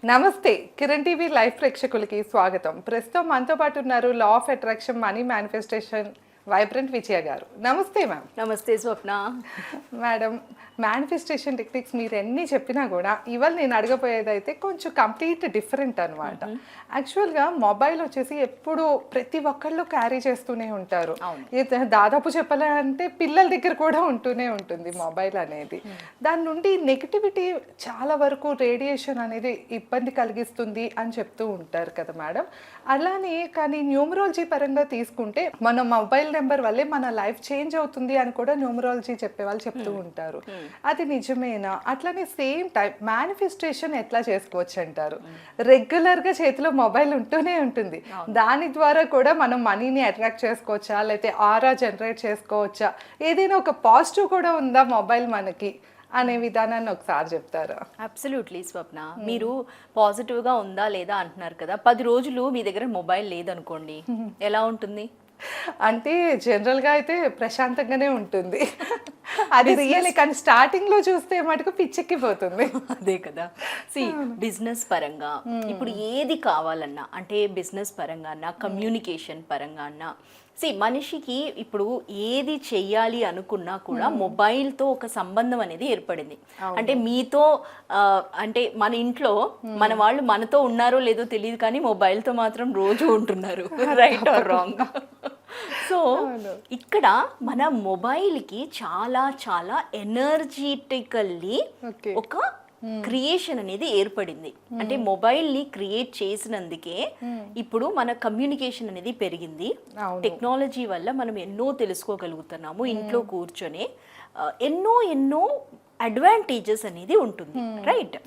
నమస్తే Kiran TV live ప్రేక్షకులకి స్వాగతం. ప్రస్తుతం మనతో పాటు ఉన్నారు law of attraction money manifestation vibrant Vijaya గారు. నమస్తే మ్యామ్. నమస్తే స్వప్న. మేడం, మేనిఫెస్టేషన్ టెక్నిక్స్ మీరు ఎన్ని చెప్పినా కూడా ఇవాళ నేను అడగపోయేది అయితే కొంచెం కంప్లీట్ డిఫరెంట్ అనమాట. యాక్చువల్గా మొబైల్ వచ్చేసి ఎప్పుడు ప్రతి ఒక్కళ్ళు క్యారీ చేస్తూనే ఉంటారు. దాదాపు చెప్పాలంటే పిల్లల దగ్గర కూడా ఉంటూనే ఉంటుంది మొబైల్ అనేది. దాని నుండి నెగిటివిటీ చాలా వరకు రేడియేషన్ అనేది ఇబ్బంది కలిగిస్తుంది అని చెప్తూ ఉంటారు కదా మేడం. అలానే కానీ న్యూమరాలజీ పరంగా తీసుకుంటే మన మొబైల్ నెంబర్ వల్లే మన లైఫ్ చేంజ్ అవుతుంది అని కూడా న్యూమరాలజీ చెప్పే వాళ్ళు చెప్తూ ఉంటారు. అది నిజమేనా? అట్లనే సేమ్ టైం మేనిఫెస్టేషన్ ఎట్లా చేసుకోవచ్చు అంటారు? రెగ్యులర్గా చేతిలో మొబైల్ ఉంటూనే ఉంటుంది, దాని ద్వారా కూడా మనం మనీని అట్రాక్ట్ చేసుకోవచ్చా, లేకపోతే ఆరా జనరేట్ చేసుకోవచ్చా, ఏదైనా ఒక పాజిటివ్ కూడా ఉందా మొబైల్ మనకి అనే విధానాన్ని ఒకసారి చెప్తారా? అబ్సల్యూట్లీ స్వప్న, మీరు పాజిటివ్గా ఉందా లేదా అంటున్నారు కదా. 10 రోజులు మీ దగ్గర మొబైల్ లేదనుకోండి, ఎలా ఉంటుంది? అంటే జనరల్గా అయితే ప్రశాంతంగానే ఉంటుంది, అది రియల్. కానీ స్టార్టింగ్లో చూస్తే మటుకు పిచ్చెక్కిపోతుంది. అదే కదా. బిజినెస్ పరంగా ఇప్పుడు ఏది కావాలన్నా, అంటే బిజినెస్ పరంగా అన్నా, కమ్యూనికేషన్ పరంగా అన్నా, మనిషికి ఇప్పుడు ఏది చెయ్యాలి అనుకున్నా కూడా మొబైల్తో ఒక సంబంధం అనేది ఏర్పడింది. అంటే మీతో అంటే మన ఇంట్లో మన వాళ్ళు మనతో ఉన్నారో లేదో తెలియదు, కానీ మొబైల్తో మాత్రం రోజు ఉంటున్నారు. Right are wrong? సో ఇక్కడ మన మొబైల్కి చాలా చాలా ఎనర్జెటికల్లీ ఒక క్రియేషన్ అనేది ఏర్పడింది. అంటే మొబైల్ని క్రియేట్ చేసినందుకే ఇప్పుడు మన కమ్యూనికేషన్ అనేది పెరిగింది. టెక్నాలజీ వల్ల మనం ఎన్నో తెలుసుకోగలుగుతున్నాము ఇంట్లో కూర్చొని. ఎన్నో అడ్వాంటేజెస్ అనేది ఉంటుంది, రైట్?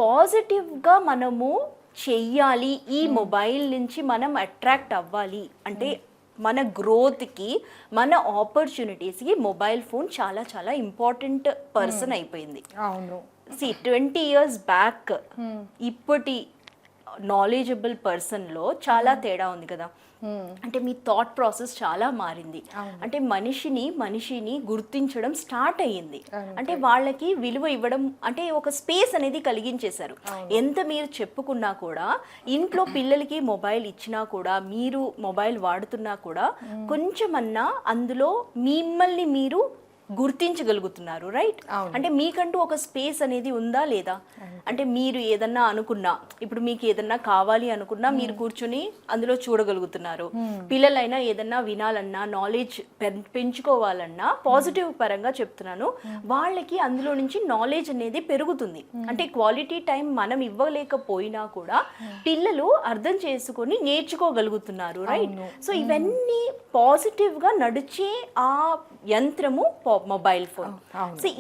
పాజిటివ్గా మనము చెయ్యాలి, ఈ మొబైల్ నుంచి మనం అట్రాక్ట్ అవ్వాలి అంటే మన గ్రోత్కి, మన ఆపర్చునిటీస్కి మొబైల్ ఫోన్ చాలా చాలా ఇంపార్టెంట్ పర్సన్ అయిపోయింది. 20 years బ్యాక్ ఇప్పటి నాలెడ్జబుల్ పర్సన్లో చాలా తేడా ఉంది కదా. అంటే మీ థాట్ ప్రాసెస్ చాలా మారింది. అంటే మనిషిని గుర్తించడం స్టార్ట్ అయ్యింది. అంటే వాళ్ళకి విలువ ఇవ్వడం, అంటే ఒక స్పేస్ అనేది కలిగించేశారు. ఎంత మీరు చెప్పుకున్నా కూడా, ఇంట్లో పిల్లలకి మొబైల్ ఇచ్చినా కూడా, మీరు మొబైల్ వాడుతున్నా కూడా కొంచెమన్నా అందులో మిమ్మల్ని మీరు గుర్తించగలుగుతున్నారు, రైట్? అంటే మీకంటూ ఒక స్పేస్ అనేది ఉందా లేదా? అంటే మీరు ఏదన్నా అనుకున్నా, ఇప్పుడు మీకు ఏదన్నా కావాలి అనుకున్నా మీరు కూర్చుని అందులో చూడగలుగుతున్నారు. పిల్లలైనా ఏదన్నా వినాలన్నా, నాలెడ్జ్ పెంచుకోవాలన్నా, పాజిటివ్ పరంగా చెప్తున్నాను, వాళ్ళకి అందులో నుంచి నాలెడ్జ్ అనేది పెరుగుతుంది. అంటే క్వాలిటీ టైం మనం ఇవ్వలేకపోయినా కూడా పిల్లలు అర్థం చేసుకొని నేర్చుకోగలుగుతున్నారు, రైట్? సో ఇవన్నీ పాజిటివ్గా నడిచే ఆ యంత్రము మొబైల్ ఫోన్.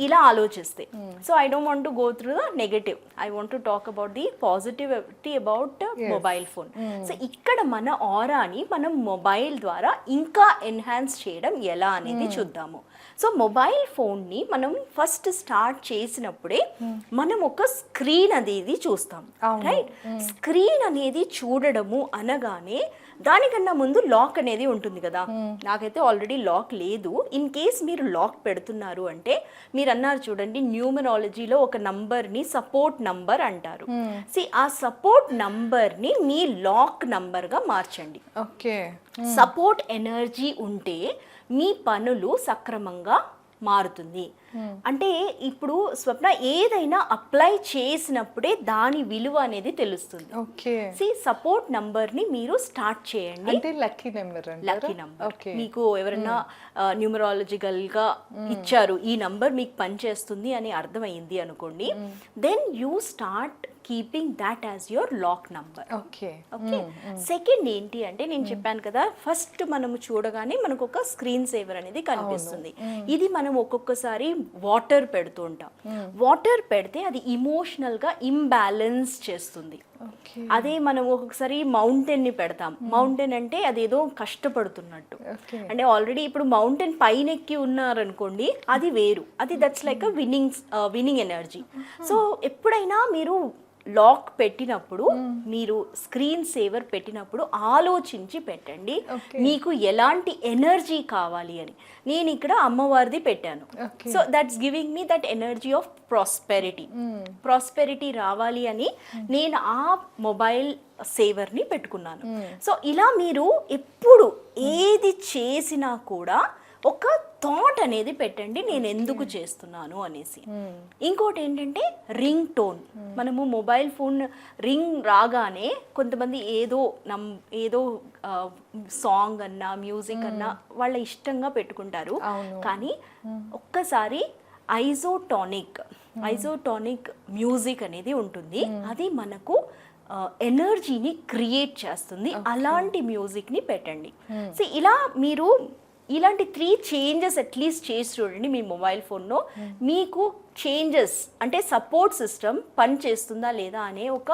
ఇలా ఆలోచిస్తే, so I don't want to go through the negative, I want to talk about the positivity about mobile phone. So ఇక్కడ మన ఆరాని మనం మొబైల్ ద్వారా ఇంకా ఎన్హాన్స్ చేయడం ఎలా అనేది చూద్దాము. సో మొబైల్ ఫోన్ని మనం ఫస్ట్ స్టార్ట్ చేసినప్పుడే మనం ఒక స్క్రీన్ అనేది చూస్తాం, రైట్? స్క్రీన్ అనేది చూడడము అనగానే దానికన్నా ముందు లాక్ అనేది ఉంటుంది కదా. నాకైతే ఆల్రెడీ లాక్ లేదు. ఇన్ కేస్ మీరు లాక్ పెడుతున్నారు అంటే, మీరు అన్నారు చూడండి, న్యూమరాలజీలో ఒక నంబర్ని సపోర్ట్ నంబర్ అంటారు. ఆ సపోర్ట్ నంబర్ని మీ లాక్ నంబర్గా మార్చండి. సపోర్ట్ ఎనర్జీ ఉంటే మీ పనులు సక్రమంగా మారుతుంది. అంటే ఇప్పుడు స్వప్న, ఏదైనా అప్లై చేసినప్పుడే దాని విలువ అనేది తెలుస్తుంది. సపోర్ట్ నంబర్ ని మీరు స్టార్ట్ చేయండి. లక్కీ నంబర్ మీకు ఎవరైనా న్యూమరాలజికల్ గా ఇచ్చారు, ఈ నంబర్ మీకు పనిచేస్తుంది అని అర్థమైంది అనుకోండి, then you start keeping that as your lock number. Okay. Second ఏంటి అంటే, నేను చెప్పాను కదా, ఫస్ట్ మనము చూడగానే మనకు ఒక స్క్రీన్ సేవర్ అనేది కనిపిస్తుంది. ఇది మనం ఒక్కొక్కసారి వాటర్ పెడుతూ ఉంటాం. వాటర్ పెడితే అది ఇమోషనల్ గా ఇంబ్యాలెన్స్ చేస్తుంది. అదే మనం ఒక్కొక్కసారి మౌంటైన్ ని పెడతాం. మౌంటైన్ అంటే అదేదో కష్టపడుతున్నట్టు. అంటే ఆల్రెడీ ఇప్పుడు మౌంటైన్ పైన ఎక్కి ఉన్నారనుకోండి, అది వేరు, అది that's like winnowing energy. So ఎప్పుడైనా మీరు లాక్ పెట్టినప్పుడు మీరు స్క్రీన్ సేవర్ పెట్టినప్పుడు ఆలోచించి పెట్టండి మీకు ఎలాంటి ఎనర్జీ కావాలి అని. నేను ఇక్కడ అమ్మవారిది పెట్టాను, so that's giving me that energy of prosperity రావాలి అని నేను ఆ మొబైల్ సేవర్ని పెట్టుకున్నాను. సో ఇలా మీరు ఎప్పుడు ఏది చేసినా కూడా ఒక థాట్ అనేది పెట్టండి, నేను ఎందుకు చేస్తున్నాను అనేసి. ఇంకోటి ఏంటంటే రింగ్ టోన్. మనము మొబైల్ ఫోన్ రింగ్ రాగానే కొంతమంది ఏదో సాంగ్ అన్నా మ్యూజిక్ అన్నా వాళ్ళ ఇష్టంగా పెట్టుకుంటారు. కానీ ఒక్కసారి ఐజోటానిక్ మ్యూజిక్ అనేది ఉంటుంది, అది మనకు ఎనర్జీని క్రియేట్ చేస్తుంది. అలాంటి మ్యూజిక్ని పెట్టండి. సో ఇలా మీరు ఇలాంటి 3 చేంజెస్ అట్లీస్ట్ చేసి చూడండి మీ మొబైల్ ఫోన్లో. మీకు చేంజెస్ అంటే సపోర్ట్ సిస్టమ్ పని చేస్తుందా లేదా అనే ఒక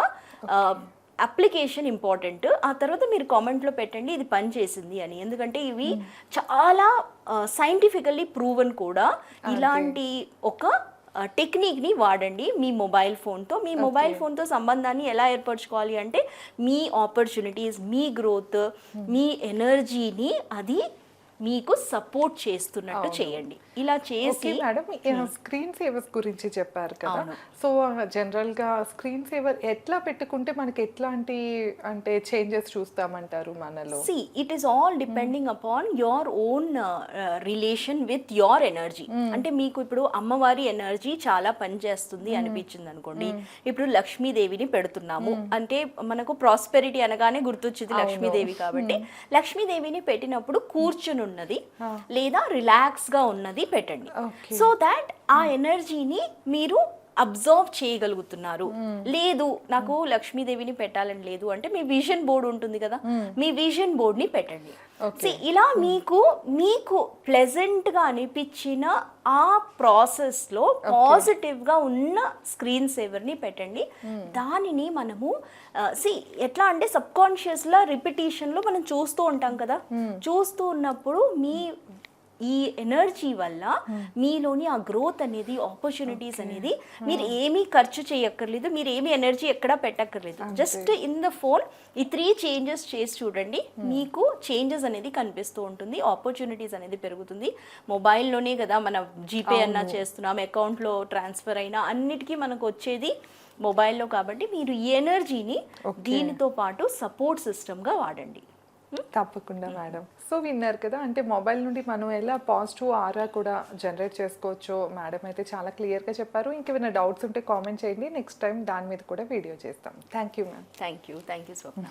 అప్లికేషన్ ఇంపార్టెంట్. ఆ తర్వాత మీరు కామెంట్లో పెట్టండి ఇది పని చేసింది అని. ఎందుకంటే ఇవి చాలా సైంటిఫికల్లీ ప్రూవన్ కూడా. ఇలాంటి ఒక టెక్నిక్ని వాడండి మీ మొబైల్ ఫోన్తో. మీ మొబైల్ ఫోన్తో సంబంధాన్ని ఎలా ఏర్పరచుకోవాలి అంటే మీ ఆపర్చునిటీస్, మీ గ్రోత్, మీ ఎనర్జీని అది మీకు సపోర్ట్ చేస్తున్నట్టు చేయండి. ఇలా చేసి మేడం స్క్రీన్ సేవర్స్ గురించి చెప్పారు కదా, సో జనరల్ గా స్క్రీన్ సేవర్ ఎట్లా పెట్టుకుంటే మనకి ఎట్లాంటి అంటే చేంజెస్ చూస్తామంటారు మనలో? See it is all depending upon your own relation with your energy. అంటే మీకు ఇప్పుడు అమ్మవారి ఎనర్జీ చాలా పనిచేస్తుంది అనిపించింది అనుకోండి, ఇప్పుడు లక్ష్మీదేవిని పెడుతున్నాము అంటే మనకు ప్రాస్పెరిటీ అనగానే గుర్తొచ్చింది లక్ష్మీదేవి. కాబట్టి లక్ష్మీదేవిని పెట్టినప్పుడు కూర్చుని ఉన్నది లేదా రిలాక్స్ గా ఉన్నది పెట్టండి. సో దాట్ ఆ ఎనర్జీని మీరు అబ్జర్వ్ చేయగలుగుతున్నారు. లేదు నాకు లక్ష్మీదేవిని పెట్టాలని లేదు అంటే మీ విజన్ బోర్డ్ ఉంటుంది కదా, మీ విజన్ బోర్డ్ ని పెట్టండి. ఇలా మీకు ప్లెజెంట్ గా అనిపించిన ఆ ప్రాసెస్ లో పాజిటివ్ గా ఉన్న స్క్రీన్ సేవర్ ని పెట్టండి. దానిని మనము ఎట్లా అంటే సబ్ కాన్షియస్ లా రిపిటేషన్ లో మనం చూస్తూ ఉంటాం కదా, చూస్తూ ఉన్నప్పుడు ఈ ఎనర్జీ వల్ల మీలోని ఆ గ్రోత్ అనేది, ఆపర్చునిటీస్ అనేది మీరు ఏమీ ఖర్చు చేయక్కర్లేదు, మీరు ఏమీ ఎనర్జీ ఎక్కడా పెట్టక్కర్లేదు. జస్ట్ ఇన్ ద ఫోన్ ఈ 3 చేంజెస్ చేసి చూడండి, మీకు చేంజెస్ అనేది కనిపిస్తూ ఉంటుంది, ఆపర్చునిటీస్ అనేది పెరుగుతుంది. మొబైల్లోనే కదా మనం జీపే అన్నా చేస్తున్నాం, అకౌంట్లో ట్రాన్స్ఫర్ అయినా అన్నిటికీ మనకు వచ్చేది మొబైల్లో. కాబట్టి మీరు ఈ ఎనర్జీని దీనితో పాటు సపోర్ట్ సిస్టమ్గా వాడండి. తప్పకుండా మేడం. సో విన్నారు కదా, అంటే మొబైల్ నుండి మనం ఎలా పాజిటివ్ ఆరా కూడా జనరేట్ చేసుకోవచ్చో మేడం అయితే చాలా క్లియర్గా చెప్పారు. ఇంకేమైనా డౌట్స్ ఉంటే కామెంట్ చేయండి, నెక్స్ట్ టైం దాని మీద కూడా వీడియో చేస్తాం. Thank you ma'am. Thank you Swapna.